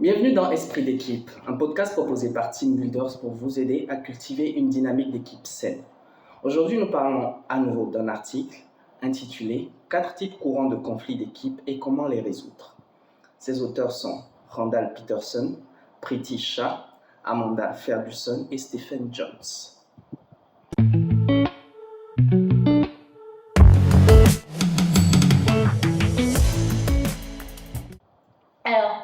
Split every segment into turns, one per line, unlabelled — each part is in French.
Bienvenue dans Esprit d'équipe, un podcast proposé par Team Builders pour vous aider à cultiver une dynamique d'équipe saine. Aujourd'hui, nous parlons à nouveau d'un article intitulé « 4 types courants de conflits d'équipe et comment les résoudre ». Ses auteurs sont Randall Peterson, Preeti Shah, Amanda Ferguson et Stephen Jones.
Alors,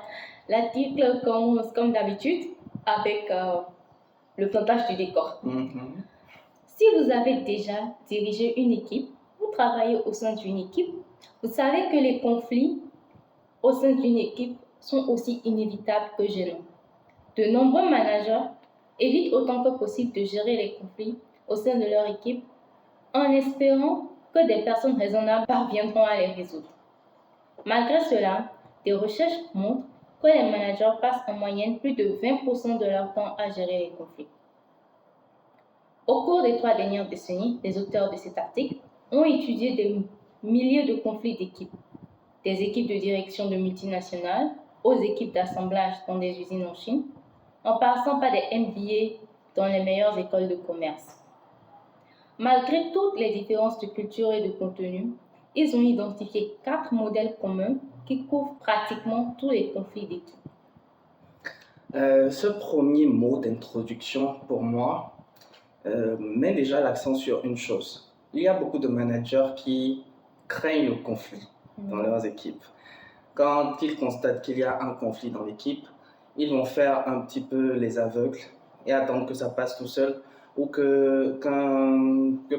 l'article commence comme d'habitude avec le plantage du décor. Si vous avez déjà dirigé une équipe, vous travaillez au sein d'une équipe, vous savez que les conflits au sein d'une équipe sont aussi inévitables que gênants. De nombreux managers évitent autant que possible de gérer les conflits au sein de leur équipe en espérant que des personnes raisonnables parviendront à les résoudre. Malgré cela, des recherches montrent que les managers passent en moyenne plus de 20% de leur temps à gérer les conflits. Au cours des 3 dernières décennies, les auteurs de cet article ont étudié des milliers de conflits d'équipes, des équipes de direction de multinationales aux équipes d'assemblage dans des usines en Chine, en passant par des MBA dans les meilleures écoles de commerce. Malgré toutes les différences de culture et de contenu, ils ont identifié 4 modèles communs qui couvrent pratiquement tous les conflits d'équipe.
Ce premier mot d'introduction pour moi met déjà l'accent sur une chose. Il y a beaucoup de managers qui craignent le conflit dans leurs équipes. Quand ils constatent qu'il y a un conflit dans l'équipe, ils vont faire un petit peu les aveugles et attendre que ça passe tout seul ou que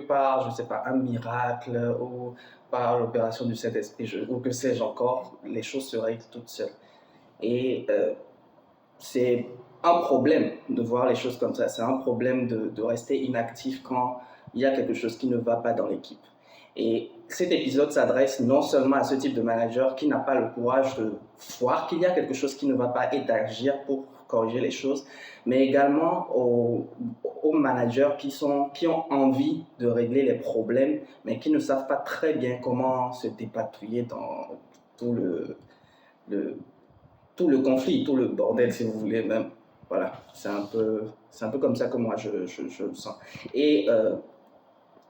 par, je ne sais pas, un miracle ou par l'opération du Saint-Esprit ou que sais-je encore, les choses se règlent toutes seules. Et c'est un problème de voir les choses comme ça. C'est un problème de rester inactif quand il y a quelque chose qui ne va pas dans l'équipe. Et cet épisode s'adresse non seulement à ce type de manager qui n'a pas le courage de voir qu'il y a quelque chose qui ne va pas et d'agir pour corriger les choses, mais également aux managers qui ont envie de régler les problèmes, mais qui ne savent pas très bien comment se dépatouiller dans tout le conflit, tout le bordel, si vous voulez même. Voilà, c'est un peu comme ça que moi je le sens. Et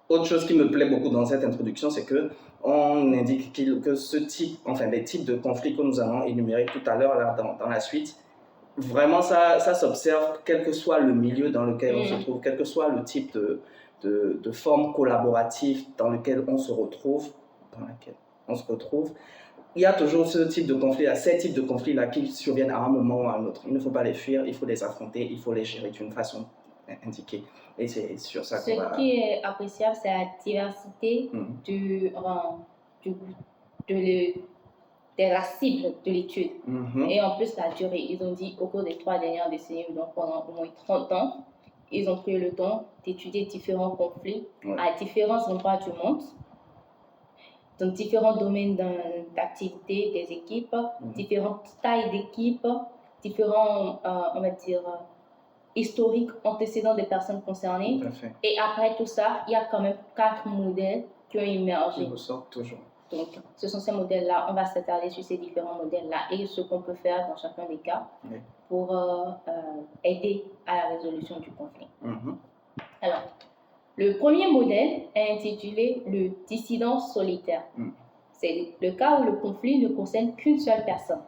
autre chose qui me plaît beaucoup dans cette introduction, c'est que on indique que les types de conflits que nous allons énumérer tout à l'heure là dans la suite, vraiment ça s'observe quel que soit le milieu dans lequel on se trouve, quel que soit le type de forme collaborative dans laquelle on se retrouve, il y a toujours ce type de conflit, ces types de conflits-là qui surviennent à un moment ou à un autre. Il ne faut pas les fuir, il faut les affronter, il faut les gérer d'une façon indiquée. Et c'est sur ça qu'on va...
Ce qui est appréciable, c'est la diversité de la cible de l'étude. Et en plus, la durée. Ils ont dit au cours des 3 dernières décennies, donc pendant au moins 30 ans, ils ont pris le temps d'étudier différents conflits à différents endroits du monde, dans différents domaines d'activité des équipes, différentes tailles d'équipes, différents, on va dire, historiques antécédents des personnes concernées. Et après tout ça, il y a quand même 4 modèles qui ont émergé.
Ils ressortent toujours.
Donc, ce sont ces modèles-là. On va s'attarder sur ces différents modèles-là et ce qu'on peut faire dans chacun des cas pour aider à la résolution du conflit. Alors, le premier modèle est intitulé le dissident solitaire. C'est le cas où le conflit ne concerne qu'une seule personne.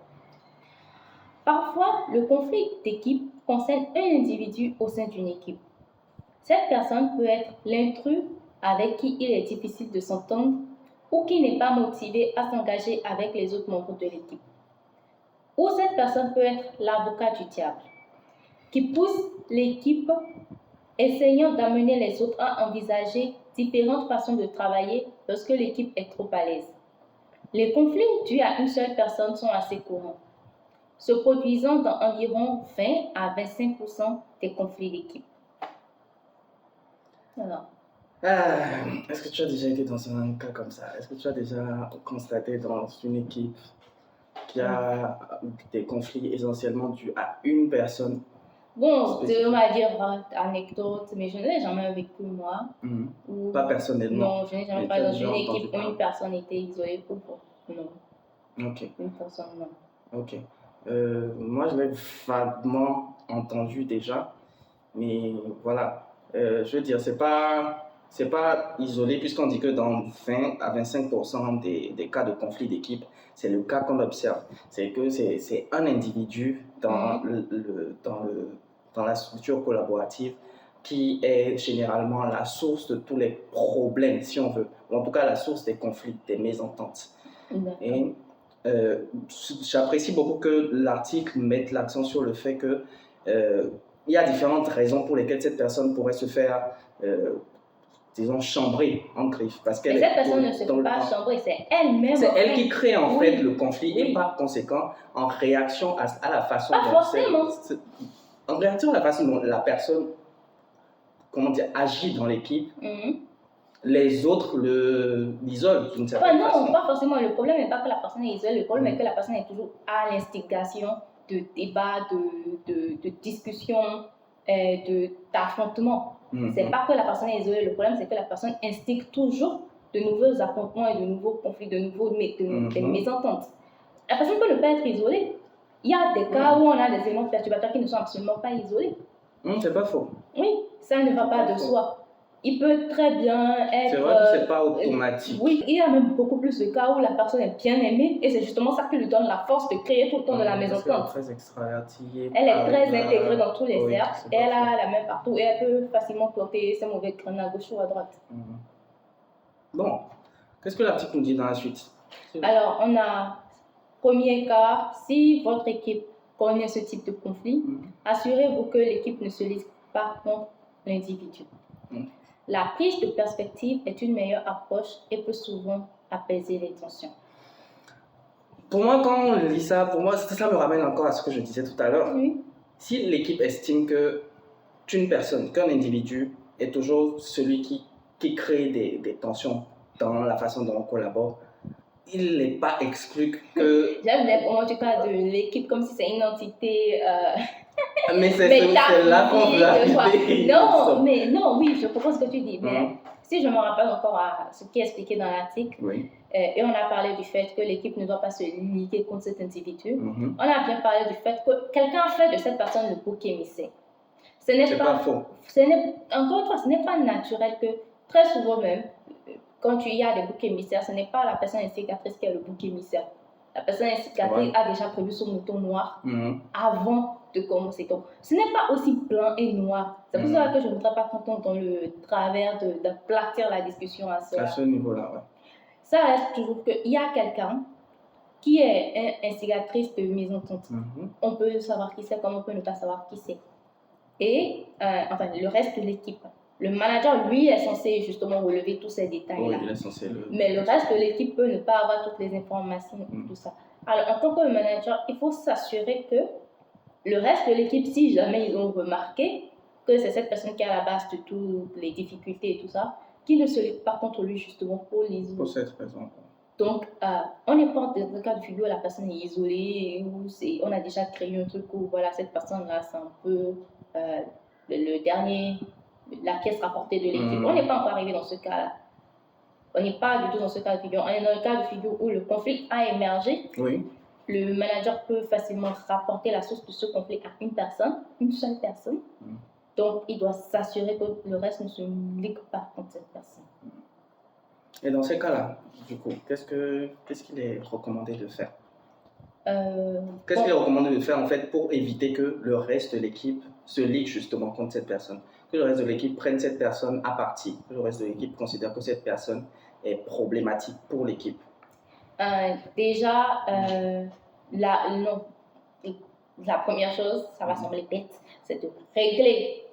Parfois, le conflit d'équipe concerne un individu au sein d'une équipe. Cette personne peut être l'intrus avec qui il est difficile de s'entendre ou qui n'est pas motivé à s'engager avec les autres membres de l'équipe. Ou cette personne peut être l'avocat du diable, qui pousse l'équipe essayant d'amener les autres à envisager différentes façons de travailler lorsque l'équipe est trop à l'aise. Les conflits dus à une seule personne sont assez courants, se produisant dans environ 20 à 25% des conflits d'équipe. Alors,
est-ce que tu as déjà été dans un cas comme ça? Est-ce que tu as déjà constaté dans une équipe qu'il y a des conflits essentiellement dus à une personne?
Bon, on va dire anecdote, mais je n'ai jamais vécu moi.
Pas personnellement?
Non, je n'ai jamais pas dans une équipe où une personne était isolée ou non.
Ok.
Une personne, non.
Ok. Moi, je l'ai vaguement entendu déjà, mais voilà. Je veux dire, c'est pas isolé, puisqu'on dit que dans 20 à 25% des cas de conflit d'équipe, c'est le cas qu'on observe. C'est que c'est un individu dans la structure collaborative qui est généralement la source de tous les problèmes, si on veut, ou en tout cas la source des conflits, des mésententes. Et j'apprécie beaucoup que l'article mette l'accent sur le fait que il y a différentes raisons pour lesquelles cette personne pourrait se faire, disons, chambrer en griffe. Parce qu'elle
cette personne ne se fait pas chambrer, c'est elle-même.
C'est elle qui crée en fait le conflit et par conséquent, en réaction à la façon
dont... forcément.
En réaction à la façon dont la personne, comment dire, agit dans l'équipe, les autres l'isolent d'une certaine façon.
Non, pas forcément. Le problème n'est pas que la personne est isolée, le problème est que la personne est toujours à l'instigation de débats, de discussions, d'affrontements. C'est pas que la personne est isolée, le problème c'est que la personne instigue toujours de nouveaux affrontements et de nouveaux conflits, des mésententes. La personne peut ne pas être isolée. Il y a des cas où on a des éléments perturbateurs qui ne sont absolument pas isolés.
C'est pas faux.
Oui, ça ne va pas de soi. Il peut très bien être...
C'est vrai que c'est pas automatique.
Oui, il y a même beaucoup plus de cas où la personne est bien aimée et c'est justement ça qui lui donne la force de créer tout le temps de la mésentente.
Elle est très extravertie.
Elle est très intégrée dans tous les cercles. Elle a la main partout et elle peut facilement planter ses mauvais graines à gauche ou à droite.
Bon, qu'est-ce que l'article nous dit dans la suite?
Alors, on a premier cas, si votre équipe connaît ce type de conflit, assurez-vous que l'équipe ne se lise pas contre l'individu. La prise de perspective est une meilleure approche et peut souvent apaiser les tensions.
Pour moi, quand on lit ça, ça me ramène encore à ce que je disais tout à l'heure.
Oui.
Si l'équipe estime qu'un individu est toujours celui qui crée des tensions dans la façon dont on collabore, il n'est pas exclu que...
J'aime bien comment tu parles de l'équipe comme si c'est une entité...
Mais c'est là qu'on veut arriver.
Non, oui, je comprends ce que tu dis. Mais si je me rappelle encore à ce qui est expliqué dans l'article, et on a parlé du fait que l'équipe ne doit pas se liguer contre cet individu, on a bien parlé du fait que quelqu'un a fait de cette personne le bouc émissaire.
C'est pas faux.
Encore une fois, ce n'est pas naturel que très souvent même, quand il y a des boucs émissaires, ce n'est pas la personne instigatrice qui est le bouc émissaire. La personne instigatrice a déjà prévu son mouton noir avant de commencer. Donc, ce n'est pas aussi blanc et noir. C'est pour ça que je ne voudrais pas qu'on tombe dans le travers d'aplatir la discussion à
ce niveau-là. Ouais.
Ça reste toujours qu'il y a quelqu'un qui est instigatrice de mésentente. On peut savoir qui c'est, comme on peut ne pas savoir qui c'est. Et le reste de l'équipe. Le manager, lui, est censé justement relever tous ces détails-là.
Oui, il est censé
Mais le reste de l'équipe peut ne pas avoir toutes les informations et tout ça. Alors, en tant que manager, il faut s'assurer que le reste de l'équipe, si jamais ils ont remarqué que c'est cette personne qui est à la base de toutes les difficultés et tout ça, qui ne se lutte pas contre lui justement pour l'isoler.
Pour cette raison.
Donc, on n'est pas dans le cas de figure où la personne est isolée, où on a déjà créé un truc où voilà, cette personne-là, c'est un peu le dernier... la pièce rapportée de l'équipe. On n'est pas encore arrivé dans ce cas-là. On n'est pas du tout dans ce cas de figure. On est dans le cas de figure où le conflit a émergé.
Oui.
Le manager peut facilement rapporter la source de ce conflit à une seule personne. Donc, il doit s'assurer que le reste ne se ligue pas contre cette personne.
Et dans ces cas-là, du coup, qu'est-ce qu'il est recommandé de faire? Qu'est-ce qu'il est recommandé de faire en fait pour éviter que le reste de l'équipe se ligue justement contre cette personne? Que le reste de l'équipe prenne cette personne à partie, que le reste de l'équipe considère que cette personne est problématique pour l'équipe?
Déjà, la première chose, ça va sembler bête, c'est de régler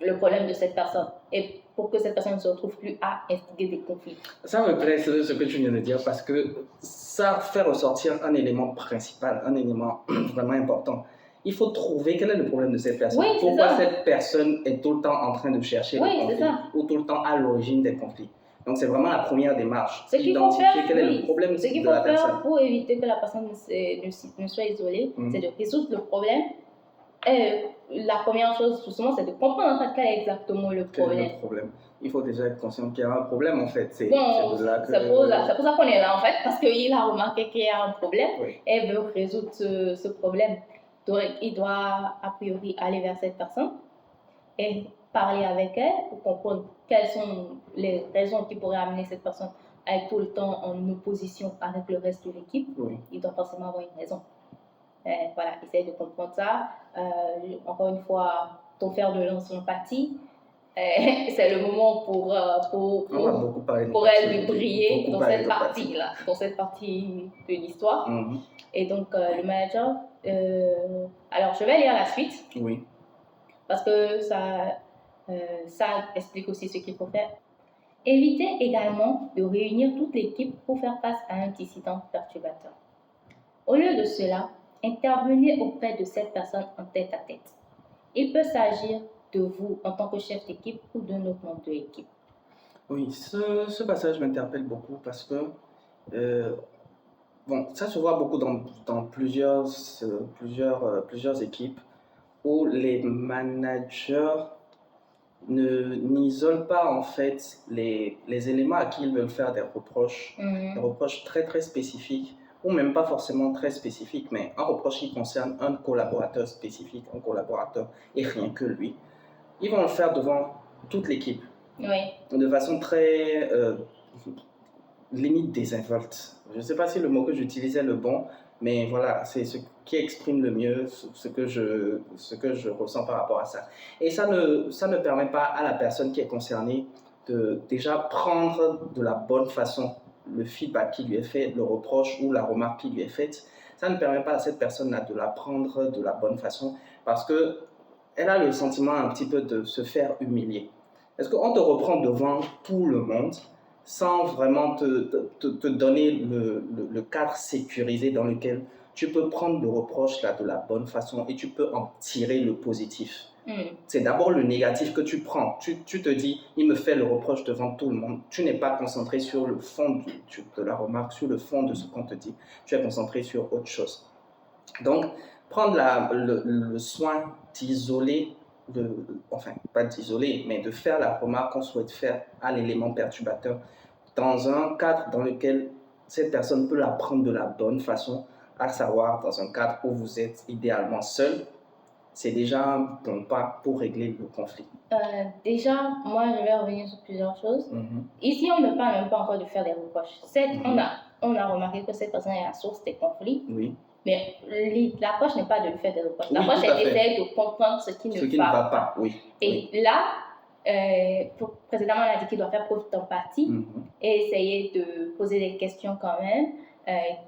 le problème de cette personne et pour que cette personne ne se retrouve plus à instiguer des conflits.
Ça me plaît ce que tu viens de dire parce que ça fait ressortir un élément principal, un élément vraiment important. Il faut trouver quel est le problème de cette personne.
Oui,
pourquoi cette personne est tout le temps en train de chercher le conflit ou tout le temps à l'origine des conflits. Donc c'est vraiment la première démarche, identifier quel est le problème de la personne.
Ce qu'il faut faire pour éviter que la personne ne soit isolée, c'est de résoudre le problème la première chose, justement, c'est de comprendre en fait quel est exactement le problème.
Quel est le problème? Il faut déjà être conscient qu'il y a un problème en fait.
C'est pour ça qu'on est là en fait, parce qu'il a remarqué qu'il y a un problème et veut résoudre ce problème. Donc, il doit a priori aller vers cette personne et parler avec elle pour comprendre quelles sont les raisons qui pourraient amener cette personne à être tout le temps en opposition avec le reste de l'équipe. Il doit forcément avoir une raison. Voilà, essaye de comprendre ça. Encore une fois, ton fer de lance empathie. C'est le moment pour elle de briller dans cette partie-là, dans cette partie de l'histoire. Et donc, le manager... alors, je vais lire la suite.
Oui.
Parce que ça explique aussi ce qu'il faut faire. Évitez également de réunir toute l'équipe pour faire face à un dissident perturbateur. Au lieu de cela, intervenez auprès de cette personne en tête à tête. Il peut s'agir de vous en tant que chef d'équipe ou d'un autre membre de l'équipe.
Oui, ce passage m'interpelle beaucoup parce que ça se voit beaucoup dans plusieurs équipes où les managers n'isolent pas en fait les éléments à qui ils veulent faire des reproches, des reproches très très spécifiques, ou même pas forcément très spécifiques, mais un reproche qui concerne un collaborateur spécifique, un collaborateur et rien que lui. Ils vont le faire devant toute l'équipe, de façon très limite désinvolte. Je ne sais pas si le mot que j'utilisais est le bon, mais voilà, c'est ce qui exprime le mieux ce que je ressens par rapport à ça. Et ça ne permet pas à la personne qui est concernée de déjà prendre de la bonne façon le feedback qui lui est fait, le reproche ou la remarque qui lui est faite. Ça ne permet pas à cette personne-là de la prendre de la bonne façon parce qu'elle a le sentiment un petit peu de se faire humilier. Est-ce qu'on te reprend devant tout le monde sans vraiment te donner le cadre sécurisé dans lequel tu peux prendre le reproche là de la bonne façon et tu peux en tirer le positif. C'est d'abord le négatif que tu prends. Tu te dis, il me fait le reproche devant tout le monde. Tu n'es pas concentré sur le fond de la remarque, sur le fond de ce qu'on te dit. Tu es concentré sur autre chose. Donc, prendre le soin d'isoler, enfin, pas d'isoler, mais de faire la remarque qu'on souhaite faire à l'élément perturbateur dans un cadre dans lequel cette personne peut la prendre de la bonne façon, à savoir dans un cadre où vous êtes idéalement seul, c'est déjà un bon pas pour régler le conflit.
Déjà, moi, je vais revenir sur plusieurs choses. Ici, on ne parle même pas encore de faire des reproches. On a remarqué que cette personne est la source des conflits.
Oui.
Mais l'approche n'est pas de lui faire des reproches. L'approche est d'essayer de comprendre ce qui ne va pas.
Oui.
Et là, précédemment, on a dit qu'il doit faire preuve d'empathie et essayer de poser des questions quand même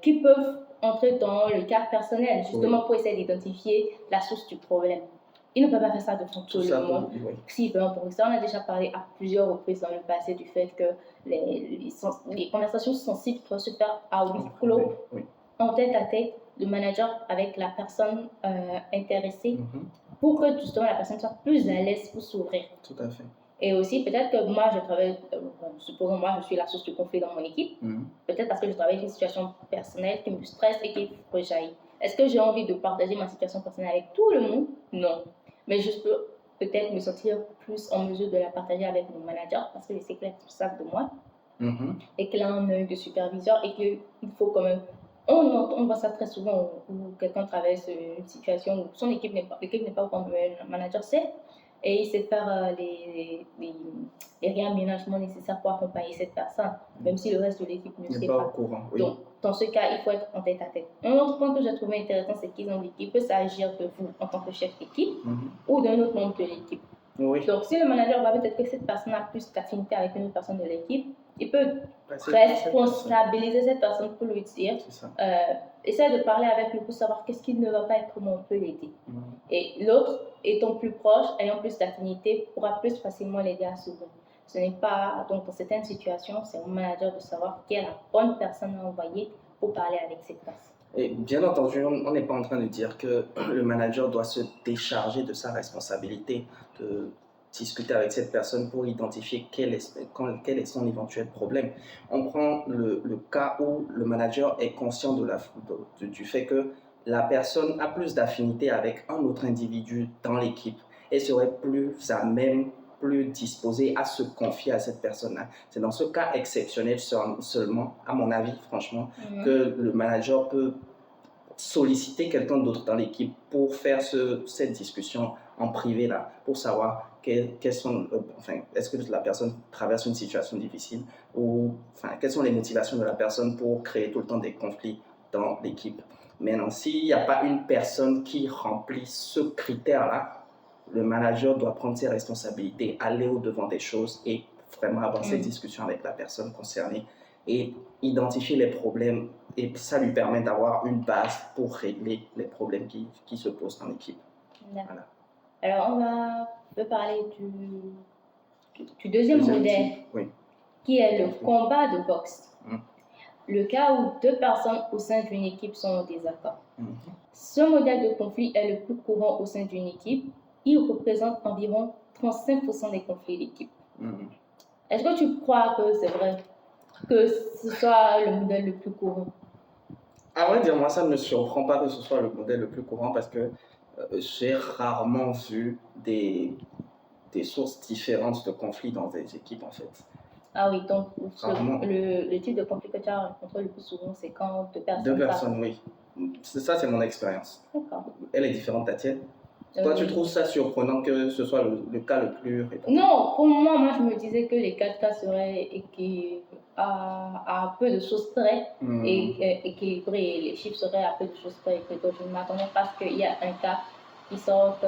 qui peuvent entrer dans le cadre personnel, justement pour essayer d'identifier la source du problème. Il ne peut pas faire ça devant tout le monde. S'il veut un professeur, on a déjà parlé à plusieurs reprises dans le passé du fait que les conversations sensibles doivent se faire à huis clos, en tête à tête, le manager avec la personne intéressée pour que justement la personne soit plus à l'aise pour s'ouvrir.
Tout à fait.
Et aussi, peut-être que moi, je travaille, supposons moi, je suis la source du conflit dans mon équipe, peut-être parce que je travaille avec une situation personnelle qui me stresse et qui rejaillit. Est-ce que j'ai envie de partager ma situation personnelle avec tout le monde? Non. Mais je peux peut-être me sentir plus en mesure de la partager avec mon manager parce que je sais qu'il est responsable de moi et qu'il a un œil de superviseur et qu'il faut quand même. On voit ça très souvent où quelqu'un traverse une situation où son l'équipe n'est pas au point où le manager sait et il sait faire les réaménagements nécessaires pour accompagner cette personne, même si le reste de l'équipe ne sait pas.
Au courant,
Donc, dans ce cas, il faut être en tête à tête. Un autre point que j'ai trouvé intéressant, c'est qu'ils ont dit qu'il peut s'agir de vous en tant que chef d'équipe ou d'un autre membre de l'équipe. Donc, si le manager voit peut-être que cette personne a plus d'affinité avec une autre personne de l'équipe, il peut responsabiliser cette personne pour lui dire, essayer de parler avec lui pour savoir qu'est-ce qui ne va pas et comment on peut l'aider. Et l'autre, étant plus proche, ayant plus d'affinité, pourra plus facilement l'aider à s'ouvrir. Ce n'est pas, donc dans certaines situations, c'est au manager de savoir qui est la bonne personne à envoyer pour parler avec cette personne.
Et bien entendu, on n'est pas en train de dire que le manager doit se décharger de sa responsabilité de discuter avec cette personne pour identifier quel est son éventuel problème. On prend le cas où le manager est conscient du fait que la personne a plus d'affinité avec un autre individu dans l'équipe et serait plus à même, plus disposée à se confier à cette personne-là. C'est dans ce cas exceptionnel seulement, à mon avis, franchement, que le manager peut solliciter quelqu'un d'autre dans l'équipe pour faire cette discussion en privé là, pour savoir est-ce que la personne traverse une situation difficile ou quelles sont les motivations de la personne pour créer tout le temps des conflits dans l'équipe. Maintenant, s'il n'y a pas une personne qui remplit ce critère-là, le manager doit prendre ses responsabilités, aller au-devant des choses et vraiment avoir cette discussion avec la personne concernée et identifier les problèmes, et ça lui permet d'avoir une base pour régler les problèmes qui se posent dans l'équipe.
Voilà. Alors, on va parler du deuxième modèle, qui est le combat de boxe. Le cas où deux personnes au sein d'une équipe sont en désaccord. Ce modèle de conflit est le plus courant au sein d'une équipe. Il représente environ 35% des conflits d'équipe. Est-ce que tu crois que c'est vrai que ce soit le modèle le plus courant?
À vrai dire, moi, ça ne me surprend pas que ce soit le modèle le plus courant parce que j'ai rarement vu des sources différentes de conflits dans des équipes, en fait.
Ah oui, donc le type de conflit que tu as rencontré le plus souvent, c'est quand deux personnes...
Deux personnes, oui. Ça, c'est mon expérience.
D'accord.
Elle est différente, ta tienne? Toi, tu trouves ça surprenant que ce soit le cas le plus répandu?
Non, pour moi, je me disais que les 4 cas seraient à peu de choses près équilibrés et les chiffres seraient à peu de choses près équilibrés. Je ne m'attendais pas à ce qu'il y a un cas qui sorte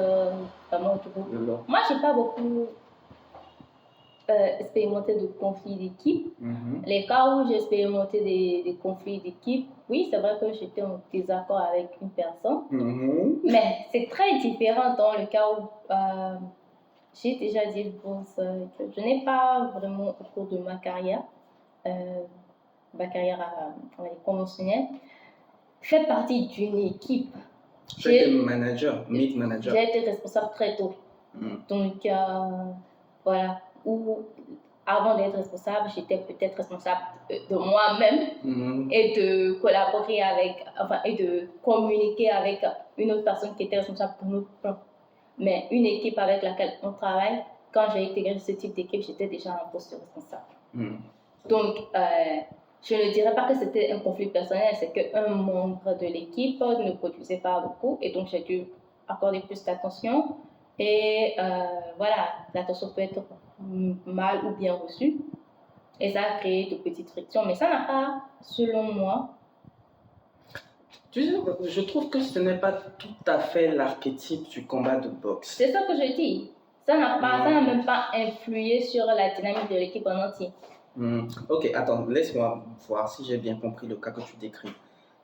vraiment du coup. Moi, je n'ai pas beaucoup expérimenté de conflits d'équipe. Les cas où j'ai expérimenté des conflits d'équipe, oui, c'est vrai que j'étais en désaccord avec une personne, mais c'est très différent dans le cas où j'ai déjà dit que je n'ai pas vraiment, au cours de ma carrière conventionnelle, fait partie d'une équipe.
Tu étais manager, mid manager.
J'ai été responsable très tôt. Donc, voilà. Ou avant d'être responsable, j'étais peut-être responsable de moi-même et de collaborer et de communiquer avec une autre personne qui était responsable pour notre plan. Mais une équipe avec laquelle on travaille, quand j'ai intégré ce type d'équipe, j'étais déjà en poste de responsable. Donc, je ne dirais pas que c'était un conflit personnel, c'est qu'un membre de l'équipe ne produisait pas beaucoup et donc j'ai dû accorder plus d'attention. Et voilà, l'attention peut être mal ou bien reçue. Et ça a créé de petites frictions. Mais ça n'a pas, selon moi...
Je trouve que ce n'est pas tout à fait l'archétype du combat de boxe.
C'est ça que je dis. Ça n'a même pas influé sur la dynamique de l'équipe en entier.
Ok, attends, laisse-moi voir si j'ai bien compris le cas que tu décris.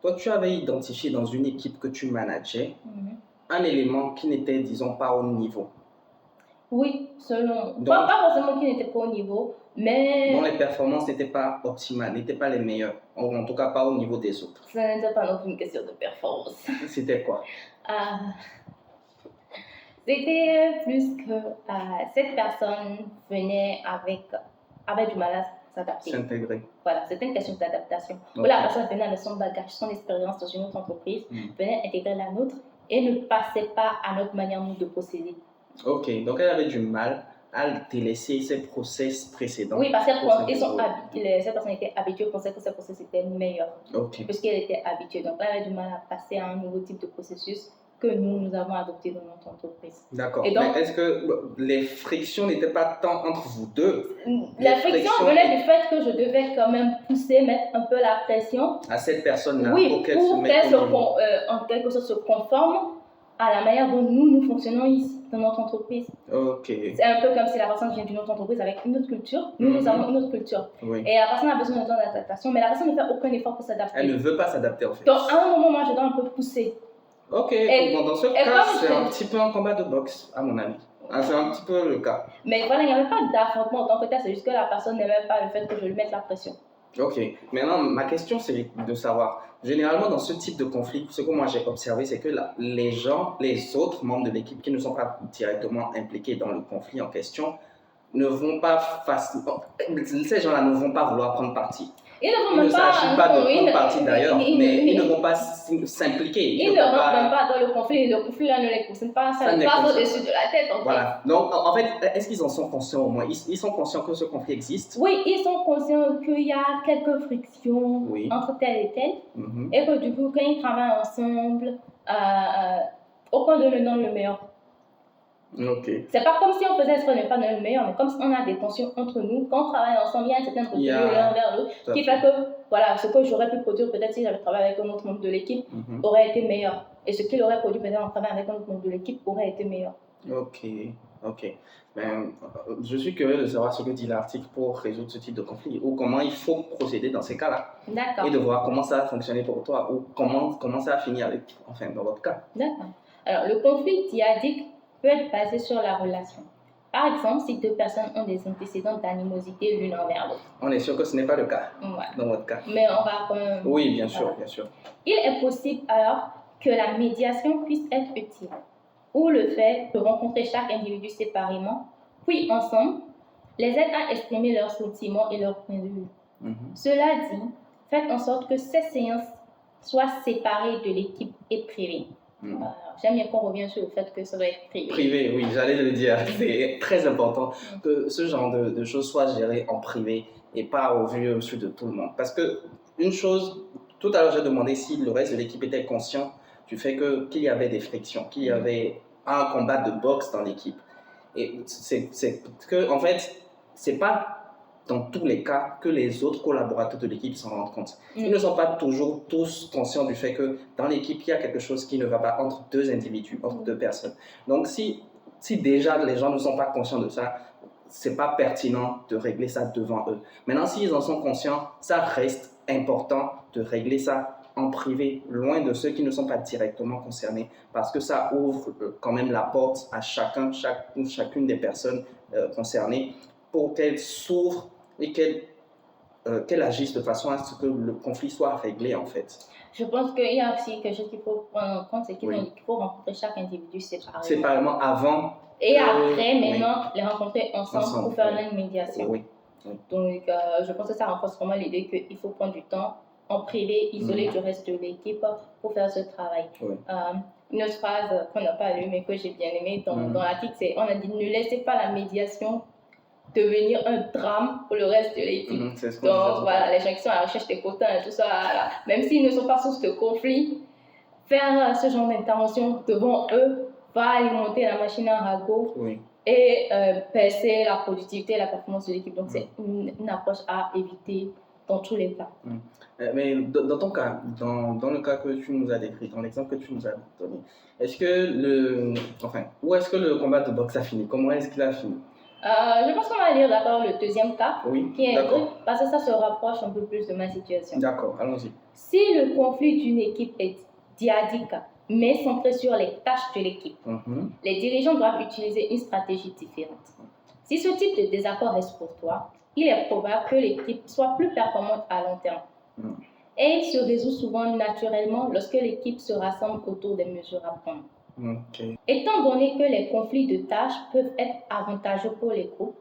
Toi, tu avais identifié dans une équipe que tu manageais un élément qui n'était, disons, pas au niveau.
Oui, selon. Donc, pas forcément qui n'était pas au niveau, mais.
Dont les performances n'étaient pas optimales, n'étaient pas les meilleures, en tout cas pas au niveau des autres.
Ce n'était pas non plus une question de performance.
C'était quoi?
C'était plus que cette personne venait avec du mal à s'adapter.
S'intégrer.
Voilà, c'était une question d'adaptation. Où la personne venait avec son bagage, son expérience dans une autre entreprise, venait intégrer la nôtre et ne passait pas à notre manière de procéder.
Ok, donc elle avait du mal à délaisser ses process précédents.
Oui, parce que cette personne était habituée, pensait que ses process étaient meilleurs. Puisqu'elle était habituée. Donc, elle avait du mal à passer à un nouveau type de processus que nous avons adopté dans notre entreprise.
D'accord. Mais est-ce que les frictions n'étaient pas tant entre vous deux?
La friction venait du fait que je devais quand même pousser, mettre un peu la pression
à cette personne-là,
oui, pour qu'elle en quelque sorte se conforme à la manière dont nous fonctionnons ici dans notre entreprise. C'est un peu comme si la personne vient d'une autre entreprise avec une autre culture. Nous avons une autre culture. Et la personne a besoin d'un temps d'adaptation, mais la personne ne fait aucun effort pour s'adapter.
Elle ne veut pas s'adapter en fait.
Donc à un moment, moi, je dois un peu pousser.
Ok, dans ce cas, c'est un petit peu un combat de boxe, à mon avis. C'est un petit peu le cas.
Mais voilà, il n'y avait pas d'affrontement en tant que tel, c'est juste que la personne n'aimait pas le fait que je lui mette la pression.
Ok, maintenant ma question c'est de savoir, généralement dans ce type de conflit, ce que moi j'ai observé c'est que les autres membres de l'équipe qui ne sont pas directement impliqués dans le conflit en question, ne vont pas ces gens-là ne vont pas vouloir prendre parti.
Ils ne
s'agit pas de prendre parti d'ailleurs, mais ils ne vont pas s'impliquer.
Ils ne rentrent même pas dans le conflit. Le conflit là ne les concerne pas, ça ne passe au-dessus de la tête.
Voilà. Donc, en fait, est-ce qu'ils en sont conscients au moins? Ils sont conscients que ce conflit existe?
Oui, ils sont conscients qu'il y a quelques frictions entre tel et tel. Et que du coup, quand ils travaillent ensemble, aucun d'eux ne donne le meilleur. C'est pas comme si on faisait ce qu'on n'est pas dans le meilleur, mais comme si on a des tensions entre nous, quand on travaille ensemble, il y a une certaine procédure l'un vers l'autre qui fait que voilà, ce que j'aurais pu produire peut-être si j'avais travaillé avec un autre membre de l'équipe aurait été meilleur. Et ce qu'il aurait produit peut-être en travaillant avec un autre membre de l'équipe aurait été meilleur.
Ok. Ben, je suis curieux de savoir ce que dit l'article pour résoudre ce type de conflit ou comment il faut procéder dans ces cas-là.
D'accord.
Et de voir comment ça a fonctionné pour toi ou comment ça a fini avec, enfin, dans votre cas.
D'accord. Alors, le conflit dyadique peut être basé sur la relation. Par exemple, si deux personnes ont des antécédents d'animosité l'une envers l'autre.
On est sûr que ce n'est pas le cas dans votre cas.
Mais on va quand même...
Oui, bien sûr, bien sûr.
Il est possible alors que la médiation puisse être utile, ou le fait de rencontrer chaque individu séparément, puis ensemble, les aide à exprimer leurs sentiments et leurs points de vue. Cela dit, faites en sorte que ces séances soient séparées de l'équipe et privées. J'aime bien qu'on revienne sur le fait que ça doit être privé.
Privé, oui, j'allais le dire. C'est très important que ce genre de choses soient gérées en privé et pas au vu de tout le monde. Parce que une chose, tout à l'heure j'ai demandé si le reste de l'équipe était conscient du fait qu'il y avait des frictions, qu'il y avait un combat de boxe dans l'équipe. Et c'est que, en fait, c'est pas dans tous les cas que les autres collaborateurs de l'équipe s'en rendent compte. Ils ne sont pas toujours tous conscients du fait que dans l'équipe, il y a quelque chose qui ne va pas entre deux individus, entre deux personnes. Donc, si déjà les gens ne sont pas conscients de ça, c'est pas pertinent de régler ça devant eux. Maintenant, s'ils en sont conscients, ça reste important de régler ça en privé, loin de ceux qui ne sont pas directement concernés, parce que ça ouvre quand même la porte à chacune des personnes concernées pour qu'elles s'ouvrent et qu'elles agissent de façon à ce que le conflit soit réglé en fait.
Je pense qu'il y a aussi quelque chose qu'il faut prendre en compte, c'est qu'il faut rencontrer chaque individu séparément.
Séparément avant.
Et après, maintenant, les rencontrer ensemble pour faire une médiation. Donc, je pense que ça renforce vraiment l'idée qu'il faut prendre du temps en privé, isolé du reste de l'équipe pour faire ce travail. Une autre phrase qu'on n'a pas lue mais que j'ai bien aimée dans l'article, c'est on a dit ne laissez pas la médiation devenir un drame pour le reste de l'équipe. Donc voilà, les gens qui sont à la recherche des quotas et tout ça, là, même s'ils ne sont pas source de conflit, faire ce genre d'intervention devant eux va alimenter la machine à ragot et baisser la productivité et la performance de l'équipe. Donc c'est une approche à éviter dans tous les cas.
Mais dans ton cas, dans le cas que tu nous as décrit, dans l'exemple que tu nous as donné, est-ce que où est-ce que le combat de boxe a fini? Comment est-ce qu'il a fini?
Je pense qu'on va lire d'abord le deuxième cas, qui est parce que ça se rapproche un peu plus de ma situation.
D'accord, allons-y.
Si le conflit d'une équipe est dyadique, mais centré sur les tâches de l'équipe, les dirigeants doivent utiliser une stratégie différente. Si ce type de désaccord reste pour toi, il est probable que l'équipe soit plus performante à long terme. Et il se résout souvent naturellement lorsque l'équipe se rassemble autour des mesures à prendre. Étant donné que les conflits de tâches peuvent être avantageux pour les groupes,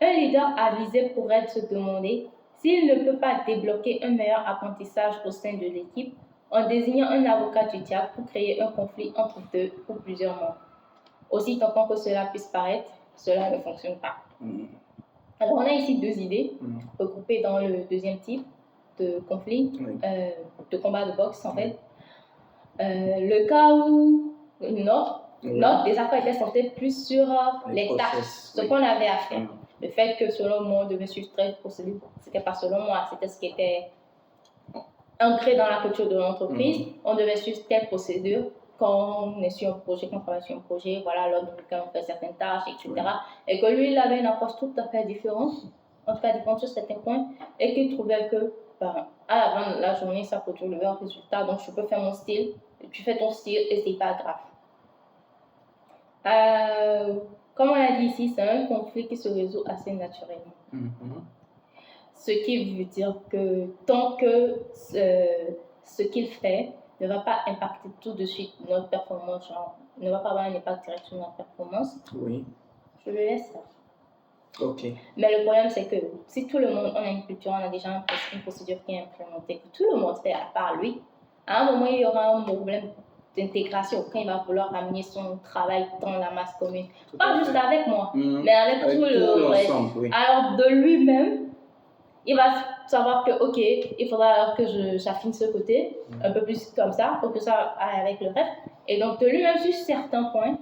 un leader avisé pourrait se demander s'il ne peut pas débloquer un meilleur apprentissage au sein de l'équipe en désignant un avocat du diable pour créer un conflit entre deux ou plusieurs membres. Aussi tentant que cela puisse paraître, cela ne fonctionne pas. Alors on a ici deux idées regroupées dans le deuxième type de conflit, de combat de boxe en fait. Le cas où notre désaccord était centré plus sur les tâches, ce qu'on avait à faire. Le fait que selon moi, on devait suivre tel procédure, c'était pas selon moi, c'était ce qui était ancré dans la culture de l'entreprise. On devait suivre telle procédure quand on est sur un projet, quand on travaille sur un projet, voilà, lors duquel on fait certaines tâches, etc. Et que lui, il avait une approche tout à fait différente, en tout cas différente sur certains points, et qu'il trouvait que à la fin de la journée, ça produit le meilleur résultat, donc je peux faire mon style, tu fais ton style et c'est pas grave. Comme on l'a dit ici, c'est un conflit qui se résout assez naturellement. Ce qui veut dire que tant que ce qu'il fait ne va pas impacter tout de suite notre performance, genre, ne va pas avoir un impact direct sur notre performance, je le laisse faire.
Ok.
Mais le problème, c'est que si tout le monde, on a une culture, on a déjà une procédure qui est implémentée, que tout le monde fait à part lui, à un moment, il y aura un problème d'intégration quand il va vouloir amener son travail dans la masse commune. Pas juste avec moi, mais avec tout le reste.
Oui.
Alors, de lui-même, il va savoir que, ok, il faudra alors que j'affine ce côté, un peu plus comme ça, pour que ça aille avec le reste. Et donc, de lui-même, sur certains points,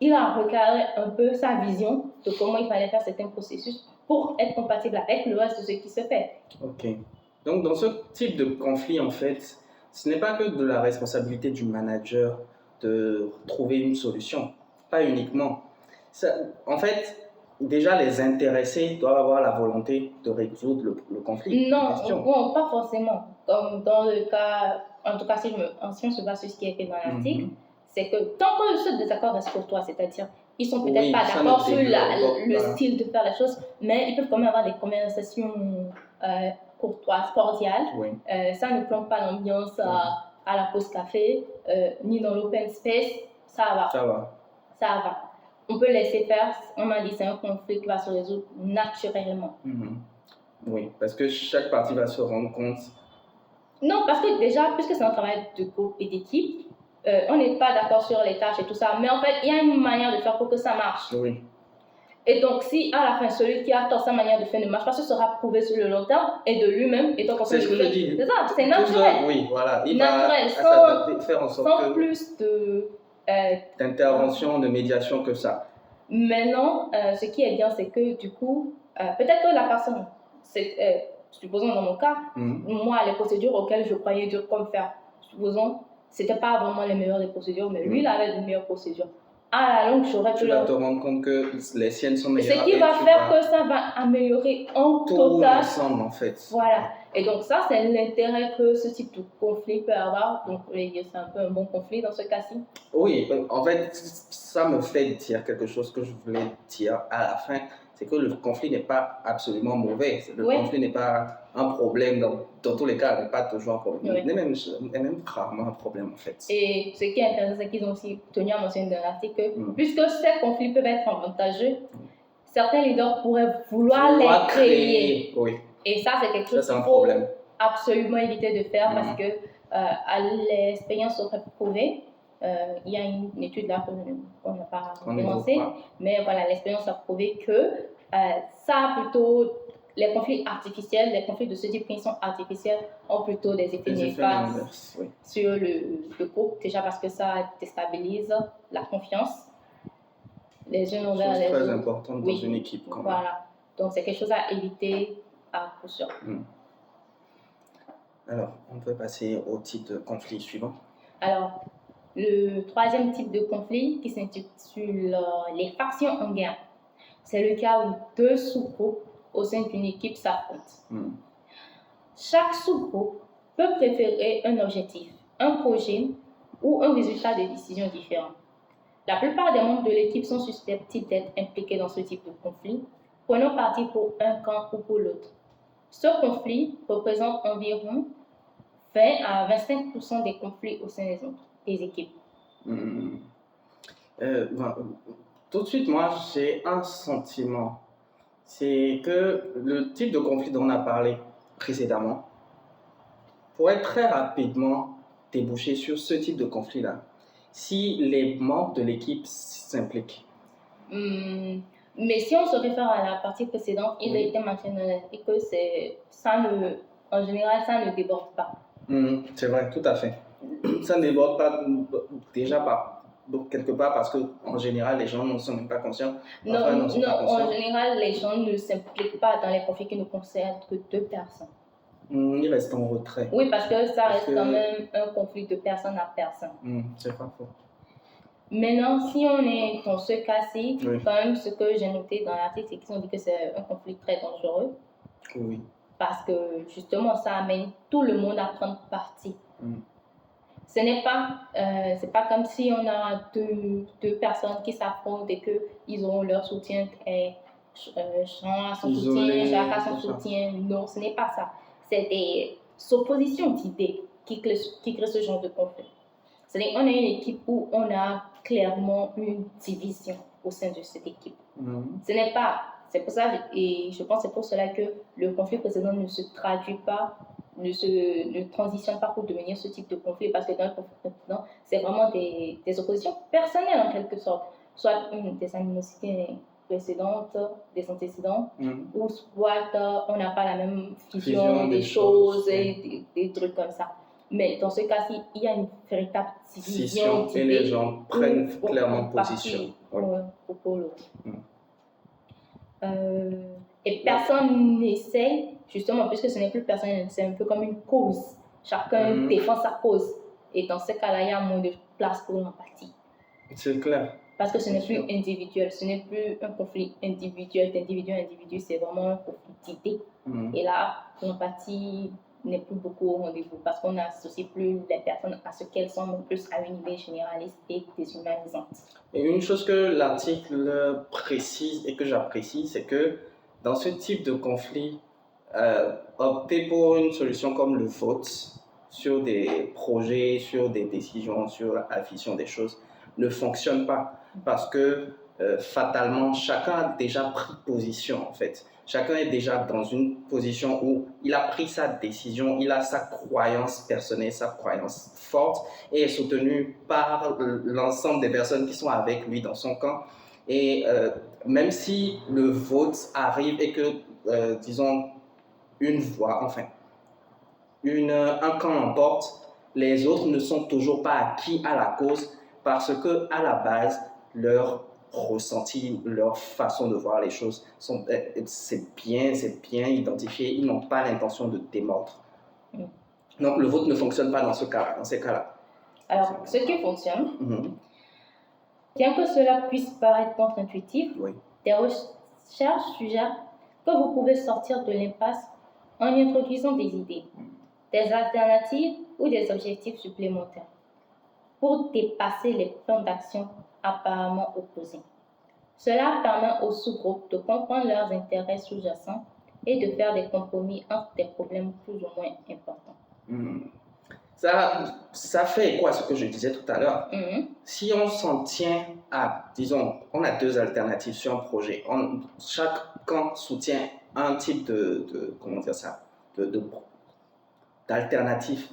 il a recadré un peu sa vision de comment il fallait faire certains processus pour être compatible avec le reste de ce qui se fait.
Ok. Donc, dans ce type de conflit, en fait, ce n'est pas que de la responsabilité du manager de trouver une solution, pas uniquement. Ça, en fait, déjà, les intéressés doivent avoir la volonté de résoudre le conflit.
Non, bon, pas forcément. Comme dans le cas, en tout cas, si on se base sur ce qui est fait dans l'article, c'est que tant que ce désaccord reste courtois, c'est-à-dire ils sont peut-être pas d'accord sur le style de faire les choses, mais ils peuvent quand même avoir des conversations courtoises, cordiales.
Oui.
Ça ne plombe pas l'ambiance à la pause café, ni dans l'open space. Ça va.
Ça va.
Ça va. On peut laisser faire. On m'a dit c'est un conflit qui va se résoudre naturellement.
Oui, parce que chaque partie va se rendre compte.
Non, parce que déjà, puisque c'est un travail de groupe et d'équipe, on n'est pas d'accord sur les tâches et tout ça, mais en fait, il y a une manière de faire pour que ça marche.
Oui.
Et donc, si à la fin, celui qui a tort sa manière de faire ne marche pas, ce sera prouvé sur le long terme et de lui-même. Et donc,
c'est ce que je dis.
C'est ça, c'est naturel.
Oui, voilà. Il
naturel,
va faire en sorte
sans plus
d'intervention, de médiation que ça.
Maintenant, ce qui est bien, c'est que du coup, peut-être que la personne, supposons dans mon cas, moi, les procédures auxquelles je croyais dur comme faire, supposons, c'était pas vraiment les meilleures des procédures, mais lui, il avait de meilleures procédures. À la longue, j'aurais pu...
Tu vas te rendre compte que les siennes sont meilleures.
Ce qui va faire que ça va améliorer en
tout
total.
ensemble, en fait.
Voilà. Et donc ça, c'est l'intérêt que ce type de conflit peut avoir. Donc, c'est un peu un bon conflit dans ce cas-ci.
Oui, en fait, ça me fait dire quelque chose que je voulais dire à la fin. C'est que le conflit n'est pas absolument mauvais. Le conflit n'est pas un problème dans tous les cas, n'est pas toujours un problème. Il n'est même rarement un problème en fait.
Et ce qui est intéressant, c'est qu'ils ont aussi tenu à mentionner dans l'article que puisque ces conflits peuvent être avantageux, certains leaders pourraient vouloir les créer.
Oui.
Et ça, c'est quelque chose qu'il faut absolument éviter de faire parce que à l'expérience aurait prouvé. Il y a une étude là qu'on n'a pas commencé, mais voilà, l'expérience a prouvé que ça plutôt, les conflits artificiels, les conflits de ce type qui sont artificiels ont plutôt des effets néfastes sur le groupe, déjà parce que ça déstabilise la confiance les uns envers les autres.
C'est très important dans une équipe quand même.
Voilà, donc c'est quelque chose à éviter à coup sûr.
Alors, on peut passer au type de conflit suivant.
Alors, le troisième type de conflit qui s'intitule les factions en guerre. C'est le cas où deux sous-groupes au sein d'une équipe s'affrontent. Chaque sous-groupe peut préférer un objectif, un projet ou un résultat de décision différent. La plupart des membres de l'équipe sont susceptibles d'être impliqués dans ce type de conflit, prenant parti pour un camp ou pour l'autre. Ce conflit représente environ 20 à 25% des conflits au sein des équipes.
Tout de suite, moi, j'ai un sentiment. C'est que le type de conflit dont on a parlé précédemment pourrait très rapidement déboucher sur ce type de conflit-là, si les membres de l'équipe s'impliquent.
Mais si on se réfère à la partie précédente, il a été mentionné que en général, ça ne déborde pas.
C'est vrai, tout à fait. Ça ne déborde pas, déjà pas. Donc, quelque part, parce qu'en général, les gens ne sont même pas conscients.
En général, les gens ne s'impliquent pas dans les conflits qui ne concernent que deux personnes.
Ils restent en retrait.
Oui, parce que ça reste quand même un conflit de personne à personne.
C'est pas faux.
Maintenant, si on est dans ce cas-ci, quand même, ce que j'ai noté dans l'article, c'est qu'ils ont dit que c'est un conflit très dangereux.
Oui.
Parce que justement, ça amène tout le monde à prendre parti. Ce n'est pas, c'est pas comme si on a deux personnes qui s'affrontent et qu'ils auront leur soutien et chacun a son soutien. Non, ce n'est pas ça. C'est des oppositions d'idées qui créent ce genre de conflit. C'est-à-dire qu'on a une équipe où on a clairement une division au sein de cette équipe. Ce n'est pas, c'est pour ça, et je pense que c'est pour cela que le conflit précédent ne se traduit pas, ne transitionne pas pour devenir ce type de conflit, parce que dans le conflit précédent, c'est vraiment des oppositions personnelles en quelque sorte, soit des animosités précédentes, des antécédents, ou soit on n'a pas la même vision des choses et des trucs comme ça. Mais dans ce cas-ci, il y a une véritable division
et les gens prennent clairement position.
Pour l'autre. Et personne n'essaie, justement, puisque ce n'est plus personnel, c'est un peu comme une cause. Chacun défend sa cause. Et dans ce cas-là, il y a moins de place pour l'empathie.
C'est clair.
Parce que ce n'est plus individuel, ce n'est plus un conflit individuel, d'individu à individu, c'est vraiment un conflit d'idées. Et là, l'empathie n'est plus beaucoup au rendez-vous parce qu'on n'associe plus les personnes à ce qu'elles sont, mais plus à une idée généraliste et déshumanisante.
Et une chose que l'article précise et que j'apprécie, c'est que dans ce type de conflit, opter pour une solution comme le vote sur des projets, sur des décisions, sur la vision des choses ne fonctionne pas parce que fatalement, chacun a déjà pris position en fait. Chacun est déjà dans une position où il a pris sa décision, il a sa croyance personnelle, sa croyance forte et est soutenu par l'ensemble des personnes qui sont avec lui dans son camp. Et même si le vote arrive et que, disons, une voix, enfin, un camp l'emporte, les autres ne sont toujours pas acquis à la cause parce que à la base, leur ressenti, leur façon de voir les choses, c'est bien identifié, ils n'ont pas l'intention de démordre. Donc le vote ne fonctionne pas dans ces cas-là.
Alors, ce qui fonctionne, bien que cela puisse paraître contre-intuitif, des recherches suggèrent que vous pouvez sortir de l'impasse en introduisant des idées, des alternatives ou des objectifs supplémentaires pour dépasser les plans d'action apparemment opposés. Cela permet aux sous-groupes de comprendre leurs intérêts sous-jacents et de faire des compromis entre des problèmes plus ou moins importants.
Ça fait quoi ce que je disais tout à l'heure? Si on s'en tient à, disons, on a deux alternatives sur un projet, chaque camp soutient un type d'alternative.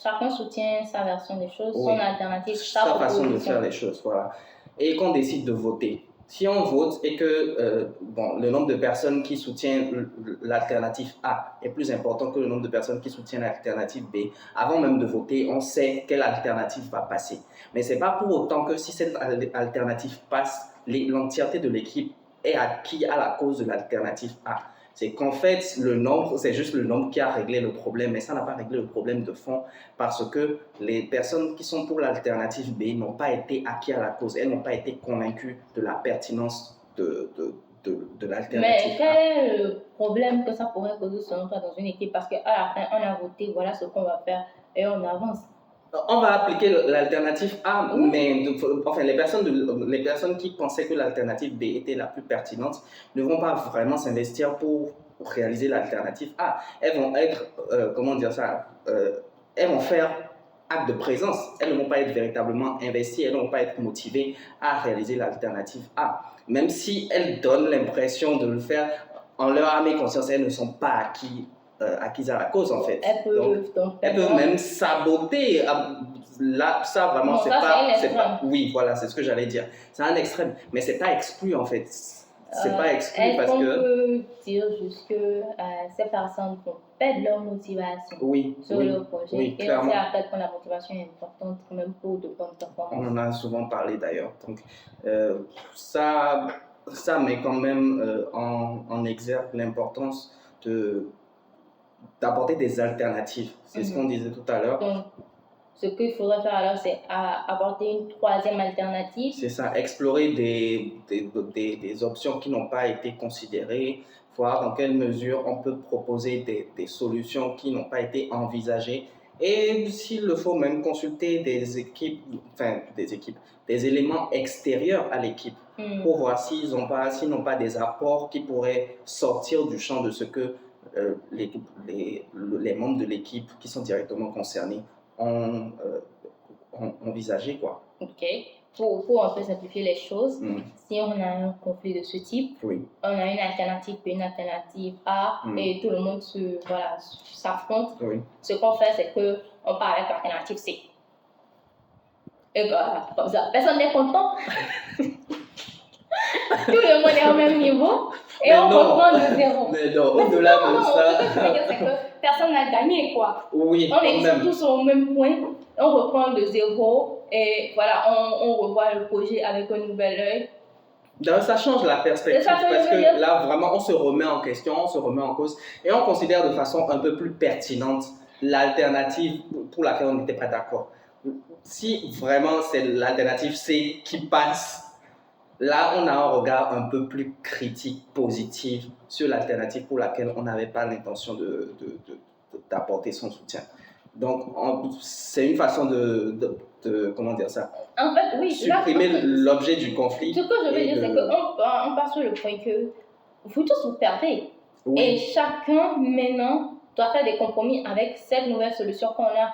Chacun soutient sa version des choses, son alternative,
sa façon de faire les choses, voilà. Et qu'on décide de voter. Si on vote et que le nombre de personnes qui soutiennent l'alternative A est plus important que le nombre de personnes qui soutiennent l'alternative B, avant même de voter, on sait quelle alternative va passer. Mais ce n'est pas pour autant que si cette alternative passe, l'entièreté de l'équipe est acquise à la cause de l'alternative A. C'est qu'en fait, c'est juste le nombre qui a réglé le problème, mais ça n'a pas réglé le problème de fond parce que les personnes qui sont pour l'alternative B n'ont pas été acquises à la cause, elles n'ont pas été convaincues de la pertinence de l'alternative.
Mais quel est le problème que ça pourrait causer selon toi dans une équipe? Parce qu'à la fin, on a voté, voilà ce qu'on va faire et on avance.
On va appliquer l'alternative A, mais enfin, les personnes qui pensaient que l'alternative B était la plus pertinente ne vont pas vraiment s'investir pour réaliser l'alternative A. Elles vont être, elles vont faire acte de présence. Elles ne vont pas être véritablement investies, elles ne vont pas être motivées à réaliser l'alternative A. Même si elles donnent l'impression de le faire, en leur âme et conscience, elles ne sont pas acquises à la cause en fait. Elles peuvent même saboter. Là, ça vraiment, c'est pas. Oui, voilà, c'est ce que j'allais dire. C'est un extrême, mais c'est pas exclu en fait. C'est pas exclu parce que.
On peut dire juste que ces personnes vont perdre leur motivation sur le projet.
Oui,
et on sait après que la motivation est importante même pour de bonnes performances.
On en a souvent parlé d'ailleurs. Donc, ça met quand même en exergue l'importance d'apporter des alternatives. C'est ce qu'on disait tout à l'heure.
Donc, ce qu'il faudrait faire alors, c'est apporter une troisième alternative.
C'est ça, explorer des options qui n'ont pas été considérées, voir dans quelle mesure on peut proposer des solutions qui n'ont pas été envisagées. Et s'il le faut, même consulter des éléments extérieurs à l'équipe pour voir s'ils n'ont pas des apports qui pourraient sortir du champ de ce que les membres de l'équipe qui sont directement concernés ont envisager, quoi.
Ok. Pour un peu simplifier les choses, si on a un conflit de ce type, on a une alternative B, une alternative A, et tout le monde s'affronte. Ce qu'on fait, c'est qu'on part avec l'alternative C. Et voilà, comme ça, personne n'est content. Tout le monde est au même niveau. Et on reprend de zéro.
Mais non, au-delà de ça.
Ce que je veux dire, c'est que personne n'a gagné, quoi.
Oui,
on est tous au même point. On reprend de zéro. Et voilà, on revoit le projet avec un nouvel œil.
Donc, ça change la perspective parce que là, vraiment, on se remet en question, on se remet en cause et on considère de façon un peu plus pertinente l'alternative pour laquelle on n'était pas d'accord. Si vraiment c'est l'alternative C qui passe, là, on a un regard un peu plus critique, positif sur l'alternative pour laquelle on n'avait pas l'intention d'apporter son soutien. Donc, c'est une façon de comment dire ça?
En fait, oui.
Supprimer l'objet du conflit.
Ce que je veux dire, c'est qu'on part sur le point que vous tous vous perdez. Oui. Et chacun, maintenant, doit faire des compromis avec cette nouvelle solution qu'on a.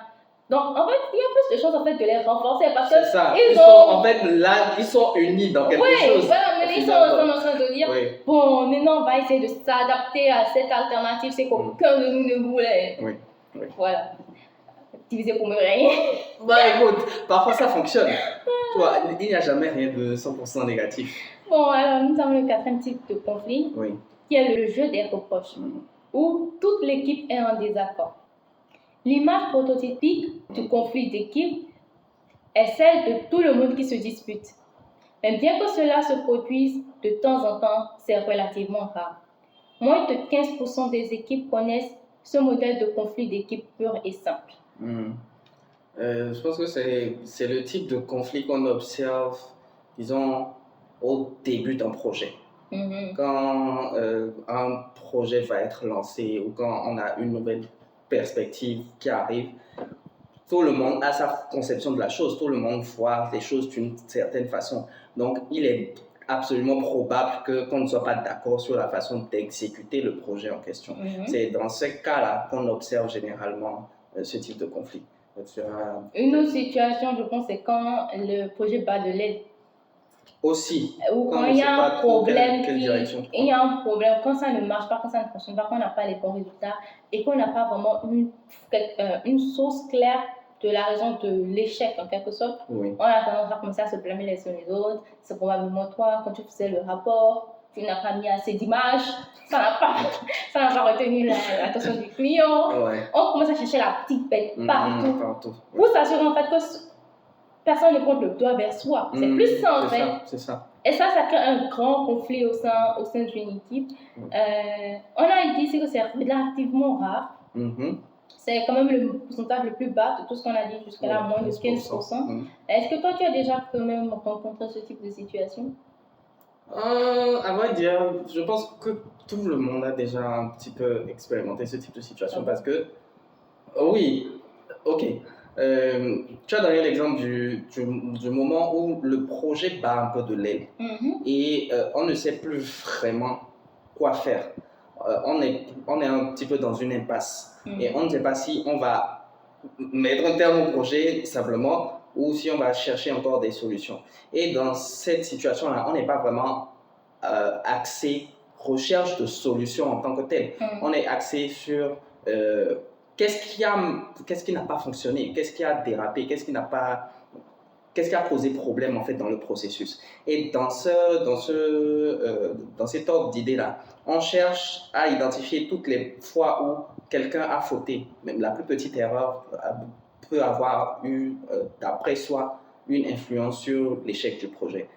Donc, en fait, il y a plus de choses en fait, de les renforcer parce que
c'est ça. En fait, là, ils sont unis dans quelque chose.
Oui, voilà, mais ils sont en train de dire, bon, maintenant, on va essayer de s'adapter à cette alternative, c'est qu'aucun de nous ne voulait.
Oui.
Voilà. Diviser pour me régner.
Bah écoute, parfois ça fonctionne. Tu vois, il n'y a jamais rien de 100% négatif.
Bon, alors nous avons le quatrième type de conflit, qui est le jeu des reproches, où toute l'équipe est en désaccord. L'image prototypique du conflit d'équipe est celle de tout le monde qui se dispute. Mais bien que cela se produise de temps en temps, c'est relativement rare. Moins de 15% des équipes connaissent ce modèle de conflit d'équipe pur et simple.
Je pense que c'est le type de conflit qu'on observe, disons, au début d'un projet. Quand un projet va être lancé ou quand on a une nouvelle perspective qui arrive, tout le monde a sa conception de la chose, tout le monde voit les choses d'une certaine façon. Donc, il est absolument probable qu'on ne soit pas d'accord sur la façon d'exécuter le projet en question. C'est dans ce cas-là qu'on observe généralement ce type de conflit.
Une autre situation, je pense, c'est quand le projet bat de l'aile.
Aussi.
Ou quand il y a un problème, il y a un problème, quand ça ne marche pas, quand ça ne fonctionne pas, qu'on n'a pas les bons résultats et qu'on n'a pas vraiment une source claire de la raison de l'échec en quelque sorte. On a tendance à commencer à se blâmer les uns les autres. C'est probablement toi, quand tu faisais le rapport, tu n'as pas mis assez d'images, ça n'a pas retenu l'attention du client. On commence à chercher la petite bête partout. Pour s'assurer en fait que personne ne pointe le doigt vers soi. C'est plus ça en fait.
C'est ça.
Et ça crée un grand conflit au sein d'une équipe. On a dit ici que c'est relativement rare. C'est quand même le pourcentage le plus bas de tout ce qu'on a dit jusqu'à là, moins de 15%. Est-ce que toi, tu as déjà quand même rencontré ce type de situation?
À vrai dire, je pense que tout le monde a déjà un petit peu expérimenté ce type de situation parce que, oui, ok. Tu as donné l'exemple du moment où le projet bat un peu de l'aile et on ne sait plus vraiment quoi faire. On est un petit peu dans une impasse et on ne sait pas si on va mettre un terme au projet simplement ou si on va chercher encore des solutions. Et dans cette situation-là, on n'est pas vraiment axé recherche de solutions en tant que tel. On est axé sur qu'est-ce qui n'a pas fonctionné, qu'est-ce qui a dérapé, qu'est-ce qui a posé problème en fait dans le processus. Et dans cet ordre d'idées-là, on cherche à identifier toutes les fois où quelqu'un a fauté. Même la plus petite erreur peut avoir eu, d'après soi, une influence sur l'échec du projet.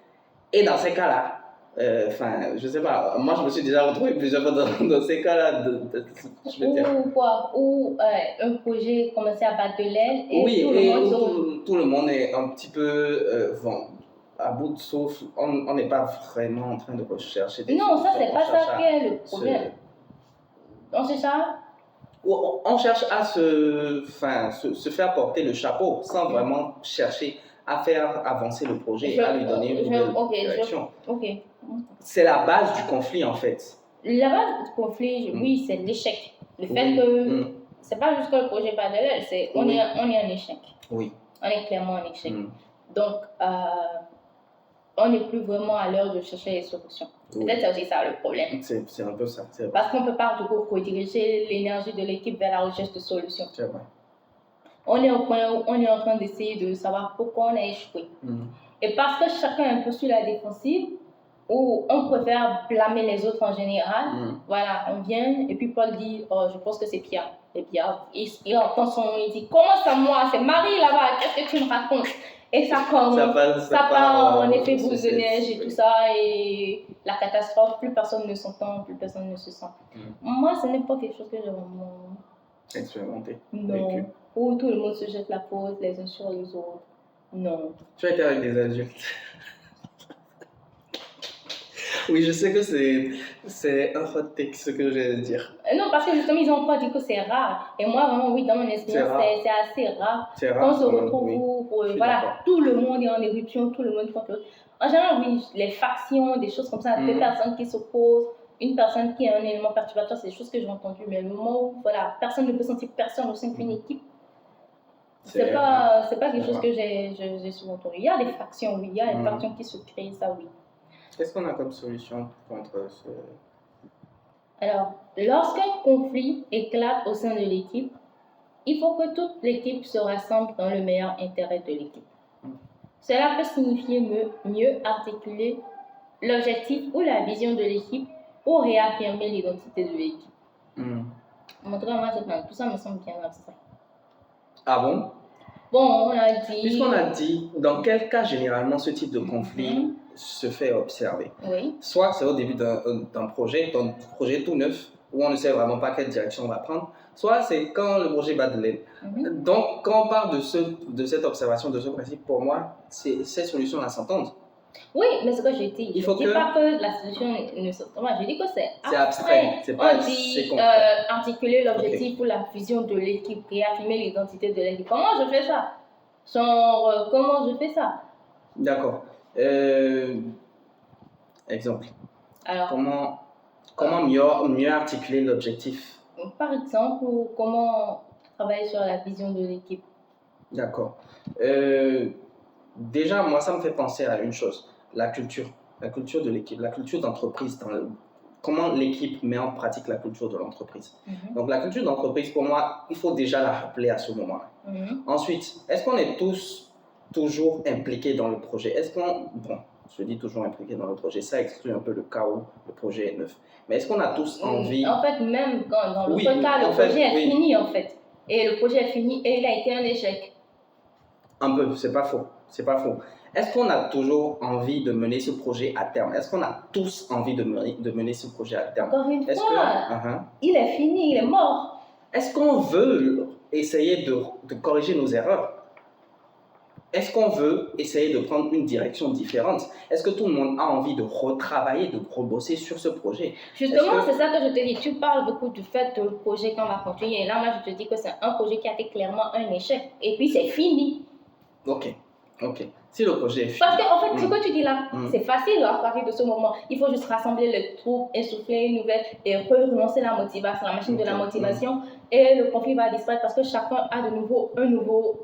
Et dans ces cas-là, je sais pas, moi je me suis déjà retrouvé plusieurs fois dans ces cas-là.
Où un projet commençait à battre de l'aile
et tout le monde est un petit peu à bout de souffle. On n'est pas vraiment en train de rechercher des
solutions. Non, ça c'est pas ça qui est le problème. On cherche à...
On cherche à se faire porter le chapeau sans vraiment chercher à faire avancer le projet, à lui donner une nouvelle direction. C'est la base du conflit en fait.
La base du conflit, oui, c'est l'échec. Le fait que c'est pas juste que le projet bat de l'aile, on est en échec.
Oui.
On est clairement en échec. Donc, on n'est plus vraiment à l'heure de chercher les solutions. Peut-être c'est aussi ça le problème.
C'est un peu ça.
Parce qu'on ne peut pas du coup rediriger l'énergie de l'équipe vers la recherche de solutions.
C'est vrai.
On est au point où on est en train d'essayer de savoir pourquoi on a échoué. Et parce que chacun est un peu sur la défensive, où on préfère blâmer les autres en général, voilà, on vient et puis Paul dit, oh, je pense que c'est Pierre. Et Pierre, il entend son nom, il dit, comment ça moi, c'est Marie là-bas, qu'est-ce que tu me racontes? Et ça commence, ça part en effet boule de neige et tout ça, et la catastrophe, plus personne ne s'entend, plus personne ne se sent. Moi, ce n'est pas quelque chose que j'ai vraiment
expérimenté.
Non, où tout le monde se jette la faute les uns sur les autres. Non.
Tu as été avec des adultes. Oui, je sais que c'est un hot take ce que je vais dire.
Non, parce que justement, ils ont pas dit que c'est rare. Et moi, vraiment, oui, dans mon expérience, c'est assez rare.
C'est rare.
Quand on se retrouve voilà, tout le monde est en éruption, tout le monde fait l'autre. En général, oui, les factions, des choses comme ça, deux personnes qui s'opposent, une personne qui est un élément perturbateur, c'est des choses que j'ai entendues. Mais le moment où, voilà, personne ne peut sentir personne au sein d'une équipe, c'est pas quelque chose que j'ai souvent entendu. Il y a des factions, oui, il y a des factions qui se créent, ça, oui.
Qu'est-ce qu'on a comme solution contre ce...
Alors, lorsqu'un conflit éclate au sein de l'équipe, il faut que toute l'équipe se rassemble dans le meilleur intérêt de l'équipe. Cela peut signifier mieux articuler l'objectif ou la vision de l'équipe ou réaffirmer l'identité de l'équipe. En tout cas, moi, tout ça me semble bien abstrait.
Ah bon?
Bon, on a dit...
Puisqu'on a dit, dans quel cas généralement ce type de conflit se fait observer?
Oui.
Soit c'est au début d'un projet tout neuf, où on ne sait vraiment pas quelle direction on va prendre, soit c'est quand le projet bat de l'aile. Donc, quand on parle de cette observation, de ce principe, pour moi, ces solutions-là s'entendent.
Oui, mais ce que j'ai dit, je ne dis pas que la solution ne s'entend pas, je dis que c'est abstrait.
C'est pas
on dit articuler l'objectif ou la vision de l'équipe, réaffirmer l'identité de l'équipe. Comment je fais ça? Comment je fais ça?
D'accord. Exemple.
Alors,
comment mieux articuler l'objectif?
Par exemple, comment travailler sur la vision de l'équipe?
D'accord. Déjà, moi, ça me fait penser à une chose, la culture de l'équipe, la culture d'entreprise, comment l'équipe met en pratique la culture de l'entreprise. Donc, la culture d'entreprise, pour moi, il faut déjà la rappeler à ce moment-là. Ensuite, est-ce qu'on est tous toujours impliqués dans le projet? Je dis toujours impliqués dans le projet, ça exclut un peu le cas où le projet est neuf. Mais est-ce qu'on a tous envie...
En fait, même dans l'autre cas, le projet est fini, en fait. Et le projet est fini et il a été un échec. Un peu,
c'est pas faux. Est-ce qu'on a toujours envie de mener ce projet à terme? Est-ce qu'on a tous envie de mener ce projet à terme?
Encore une fois, il est fini, il est mort.
Est-ce qu'on veut essayer de corriger nos erreurs? Est-ce qu'on veut essayer de prendre une direction différente? Est-ce que tout le monde a envie de retravailler, de rebosser sur ce projet?
Justement, c'est ça que je te dis. Tu parles beaucoup du fait que le projet qu'on va continuer. Et là, moi, je te dis que c'est un projet qui a été clairement un échec. Et puis, c'est fini.
Ok. Si le projet est fini.
Parce qu'en fait, ce que tu dis là, c'est facile à partir de ce moment. Il faut juste rassembler les troupes, insuffler une nouvelle et relancer la motivation, la machine de la motivation. Et le conflit va disparaître parce que chacun a de nouveau un nouveau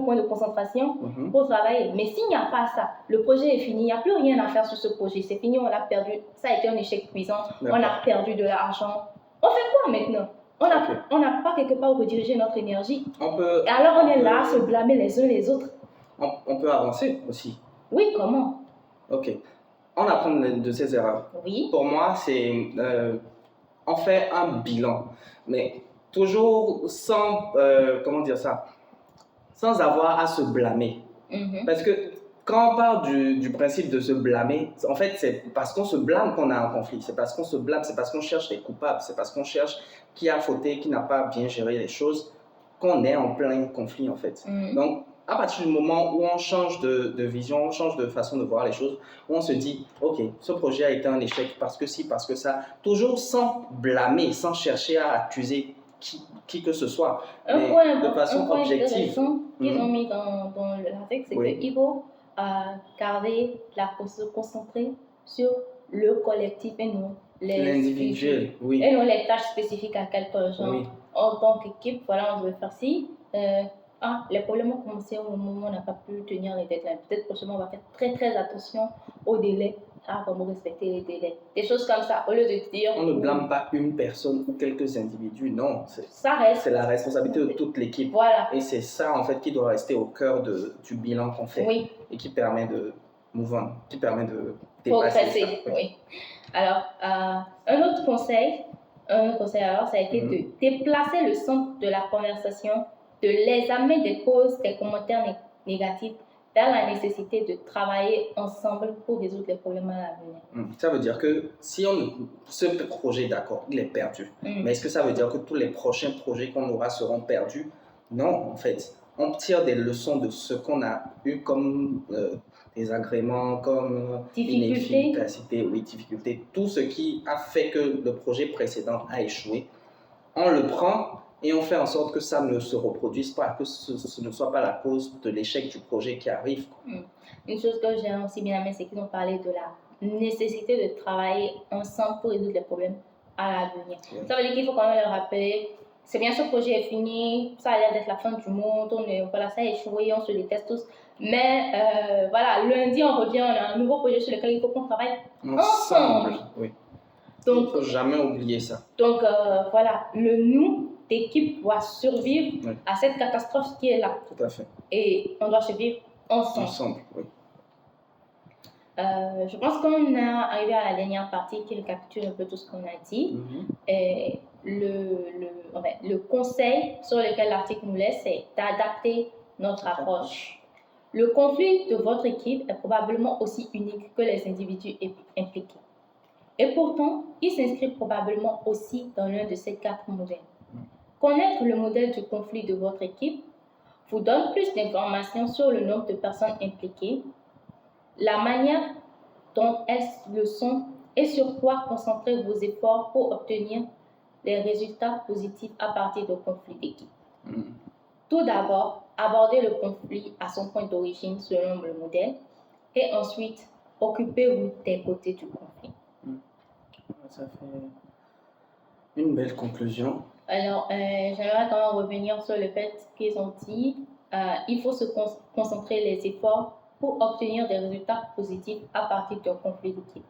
point de concentration pour travailler. Mais s'il n'y a pas ça, le projet est fini, il n'y a plus rien à faire sur ce projet. C'est fini, on l'a perdu. Ça a été un échec cuisant. On a perdu de l'argent. On fait quoi maintenant? On n'a pas quelque part où rediriger notre énergie. Et alors on est là à se blâmer les uns les autres.
On peut avancer aussi.
Oui, comment?
Ok. On apprend de ses erreurs.
Oui.
Pour moi, c'est... on fait un bilan. Mais toujours sans... comment dire ça? Sans avoir à se blâmer. Parce que quand on parle du principe de se blâmer, en fait, c'est parce qu'on se blâme qu'on a un conflit. C'est parce qu'on se blâme, c'est parce qu'on cherche les coupables. C'est parce qu'on cherche qui a fauté, qui n'a pas bien géré les choses, qu'on est en plein conflit, en fait. Donc, à partir du moment où on change de vision, on change de façon de voir les choses, où on se dit, ok, ce projet a été un échec parce que si, parce que ça, toujours sans blâmer, sans chercher à accuser qui que ce soit, mais de façon objective.
Qu'ils ont mis dans l'article, c'est qu'il faut garder se concentrer sur le collectif et non
l'individuel,
et non les tâches spécifiques à quelqu'un. Genre, en tant qu'équipe, voilà, on veut faire ci. les problèmes ont commencé au moment où on n'a pas pu tenir les deadlines. Peut-être prochainement, on va faire très très attention aux délais, à vraiment respecter les délais. Des choses comme ça, au lieu de dire...
On ne blâme pas une personne ou quelques individus, non.
C'est
la responsabilité de toute l'équipe.
Voilà.
Et c'est ça, en fait, qui doit rester au cœur du bilan qu'on fait.
Oui.
Et qui permet de move on, qui permet de
dépasser ça. Oui. Alors, un autre conseil alors, ça a été de déplacer le centre de la conversation de l'examen des causes des commentaires négatifs vers la nécessité de travailler ensemble pour résoudre les problèmes à l'avenir.
Ça veut dire que si ce projet, d'accord, il est perdu. Mais est-ce que ça veut dire que tous les prochains projets qu'on aura seront perdus? Non, en fait. On tire des leçons de ce qu'on a eu comme désagréments, comme inefficacité, difficulté, tout ce qui a fait que le projet précédent a échoué. On le prend et on fait en sorte que ça ne se reproduise pas, que ce ne soit pas la cause de l'échec du projet qui arrive.
Une chose que j'ai aussi bien aimé, c'est qu'ils ont parlé de la nécessité de travailler ensemble pour résoudre les problèmes à l'avenir. Ça veut dire qu'il faut quand même le rappeler. C'est bien, ce projet est fini, ça a l'air d'être la fin du monde, voilà, ça a échoué, on se déteste tous. Mais voilà, lundi on revient, on a un nouveau projet sur lequel il faut qu'on travaille ensemble.
Oui.
Donc,
il ne faut jamais oublier ça.
Donc voilà, le nous d'équipe doit survivre à cette catastrophe qui est là.
Tout à fait.
Et on doit survivre ensemble.
Ensemble, oui.
Je pense qu'on est arrivé à la dernière partie qui récapitule un peu tout ce qu'on a dit. Et le conseil sur lequel l'article nous laisse, c'est d'adapter notre approche. Le conflit de votre équipe est probablement aussi unique que les individus impliqués. Et pourtant, il s'inscrit probablement aussi dans l'un de ces 4 modèles. Connaître le modèle du conflit de votre équipe vous donne plus d'informations sur le nombre de personnes impliquées, la manière dont elles le sont et sur quoi concentrer vos efforts pour obtenir des résultats positifs à partir de conflits d'équipe. Tout d'abord, abordez le conflit à son point d'origine selon le modèle et ensuite, occupez-vous des côtés du conflit.
Ça fait une belle conclusion.
Alors, j'aimerais quand même revenir sur le fait qu'ils ont dit il faut se concentrer les efforts pour obtenir des résultats positifs à partir d'un conflit d'équipe.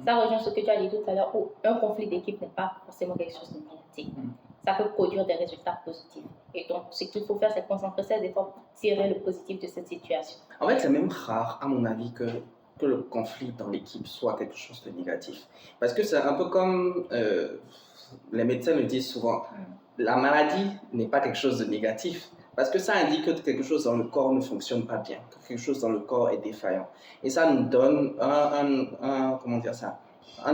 Ça rejoint ce que tu as dit tout à l'heure, où un conflit d'équipe n'est pas forcément quelque chose de négatif. Ça peut produire des résultats positifs. Et donc, ce qu'il faut faire, c'est concentrer ses efforts pour tirer le positif de cette situation.
En fait, c'est même rare, à mon avis, que le conflit dans l'équipe soit quelque chose de négatif. Parce que c'est un peu comme les médecins le disent souvent, la maladie n'est pas quelque chose de négatif. Parce que ça indique que quelque chose dans le corps ne fonctionne pas bien, que quelque chose dans le corps est défaillant. Et ça nous donne un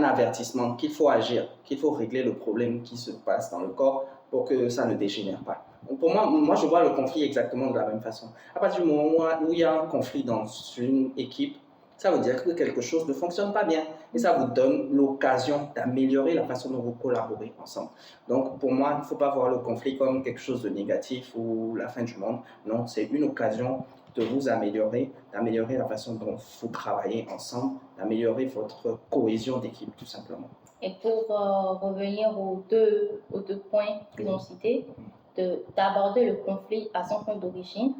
avertissement qu'il faut agir, qu'il faut régler le problème qui se passe dans le corps pour que ça ne dégénère pas. Donc pour moi, je vois le conflit exactement de la même façon. À partir du moment où il y a un conflit dans une équipe, ça veut dire que quelque chose ne fonctionne pas bien. Et ça vous donne l'occasion d'améliorer la façon dont vous collaborez ensemble. Donc, pour moi, il ne faut pas voir le conflit comme quelque chose de négatif ou la fin du monde. Non, c'est une occasion de vous améliorer, d'améliorer la façon dont vous travaillez ensemble, d'améliorer votre cohésion d'équipe, tout simplement.
Et pour revenir aux deux points qu'ils ont cités, d'aborder le conflit à son point d'origine,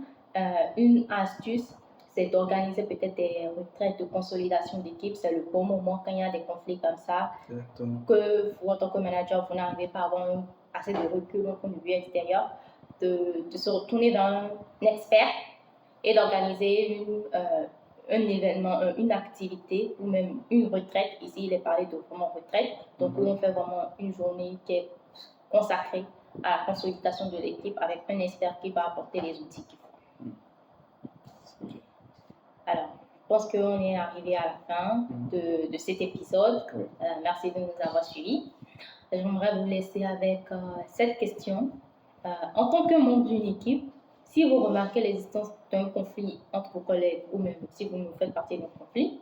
une astuce, c'est d'organiser peut-être des retraites de consolidation d'équipe. C'est le bon moment quand il y a des conflits comme ça.
Exactement.
Que vous, en tant que manager, vous n'arrivez pas à avoir assez de recul au point de vue extérieur, de se retourner dans un expert et d'organiser un événement, une activité ou même une retraite. Ici, il est parlé de vraiment retraite. Donc, où on fait vraiment une journée qui est consacrée à la consolidation de l'équipe avec un expert qui va apporter les outils qu'il faut. Alors, je pense qu'on est arrivé à la fin de cet épisode. Merci de nous avoir suivis. J'aimerais vous laisser avec cette question. En tant que membre d'une équipe, si vous remarquez l'existence d'un conflit entre vos collègues ou même si vous nous faites partie d'un conflit,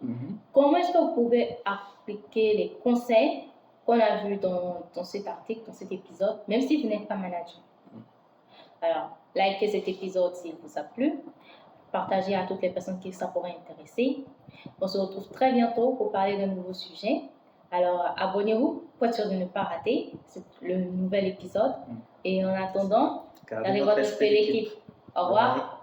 comment est-ce que vous pouvez appliquer les conseils qu'on a vus dans cet article, dans cet épisode, même si vous n'êtes pas manager? Alors, likez cet épisode s'il vous a plu. Partagez à toutes les personnes qui ça pourrait intéresser. On se retrouve très bientôt pour parler d'un nouveau sujet. Alors, abonnez-vous pour être sûr de ne pas rater le nouvel épisode. Et en attendant, gardez votre esprit d'équipe. Au revoir.